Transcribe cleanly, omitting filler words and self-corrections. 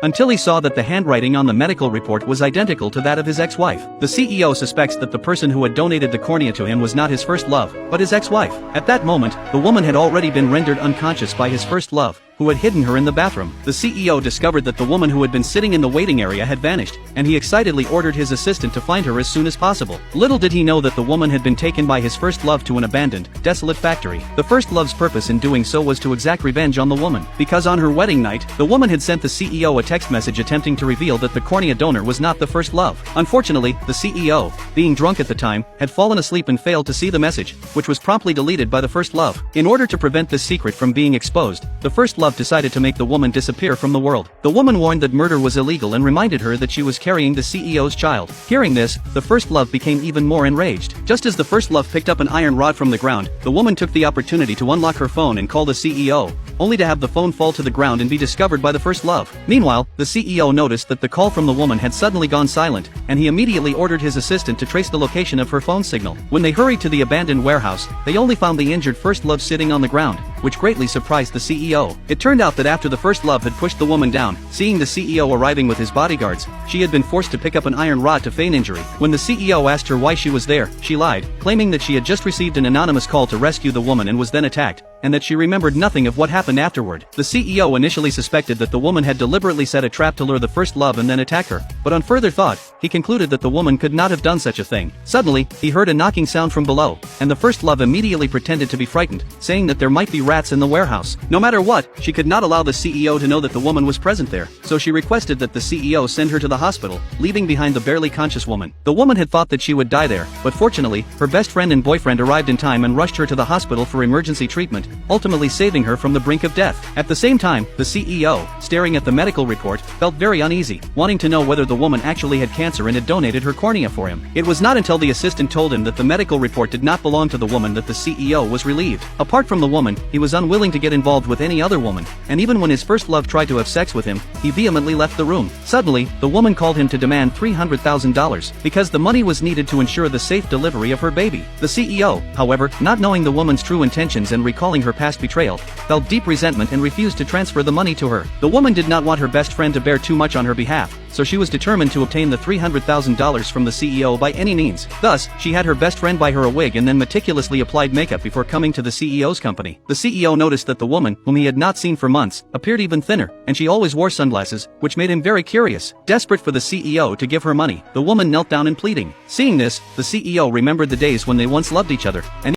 until he saw that the handwriting on the medical report was identical to that of his ex-wife. The CEO suspects that the person who had donated the cornea to him was not his first love, but his ex-wife. At that moment, the woman had already been rendered unconscious by his first love, who had hidden her in the bathroom. The CEO discovered that the woman who had been sitting in the waiting area had vanished, and he excitedly ordered his assistant to find her as soon as possible. Little did he know that the woman had been taken by his first love to an abandoned, desolate factory. The first love's purpose in doing so was to exact revenge on the woman, because on her wedding night, the woman had sent the CEO a text message attempting to reveal that the cornea donor was not the first love. Unfortunately, the CEO, being drunk at the time, had fallen asleep and failed to see the message, which was promptly deleted by the first love. In order to prevent this secret from being exposed, the first love decided to make the woman disappear from the world. The woman warned that murder was illegal and reminded her that she was carrying the CEO's child. Hearing this, the first love became even more enraged. Just as the first love picked up an iron rod from the ground, the woman took the opportunity to unlock her phone and call the CEO, only to have the phone fall to the ground and be discovered by the first love. Meanwhile, the CEO noticed that the call from the woman had suddenly gone silent, and he immediately ordered his assistant to trace the location of her phone signal. When they hurried to the abandoned warehouse, they only found the injured first love sitting on the ground, which greatly surprised the CEO. It turned out that after the first love had pushed the woman down, seeing the CEO arriving with his bodyguards, she had been forced to pick up an iron rod to feign injury. When the CEO asked her why she was there, she lied, claiming that she had just received an anonymous call to rescue the woman and was then attacked, and that she remembered nothing of what happened afterward. The CEO initially suspected that the woman had deliberately set a trap to lure the first love and then attack her, but on further thought, he concluded that the woman could not have done such a thing. Suddenly, he heard a knocking sound from below, and the first love immediately pretended to be frightened, saying that there might be rats in the warehouse. No matter what, she could not allow the CEO to know that the woman was present there, so she requested that the CEO send her to the hospital, leaving behind the barely conscious woman. The woman had thought that she would die there, but fortunately, her best friend and boyfriend arrived in time and rushed her to the hospital for emergency treatment, ultimately saving her from the brink of death. At the same time, the CEO, staring at the medical report, felt very uneasy, wanting to know whether the woman actually had cancer and had donated her cornea for him. It was not until the assistant told him that the medical report did not belong to the woman that the CEO was relieved. Apart from the woman, he was unwilling to get involved with any other woman, and even when his first love tried to have sex with him, he vehemently left the room. Suddenly, the woman called him to demand $300,000, because the money was needed to ensure the safe delivery of her baby. The CEO, however, not knowing the woman's true intentions and recalling her past betrayal, felt deep resentment and refused to transfer the money to her. The woman did not want her best friend to bear too much on her behalf, so she was determined to obtain the $300,000 from the CEO by any means. Thus, she had her best friend buy her a wig and then meticulously applied makeup before coming to the CEO's company. The CEO noticed that the woman, whom he had not seen for months, appeared even thinner, and she always wore sunglasses, which made him very curious. Desperate for the CEO to give her money, the woman knelt down and pleading. Seeing this, the CEO remembered the days when they once loved each other, and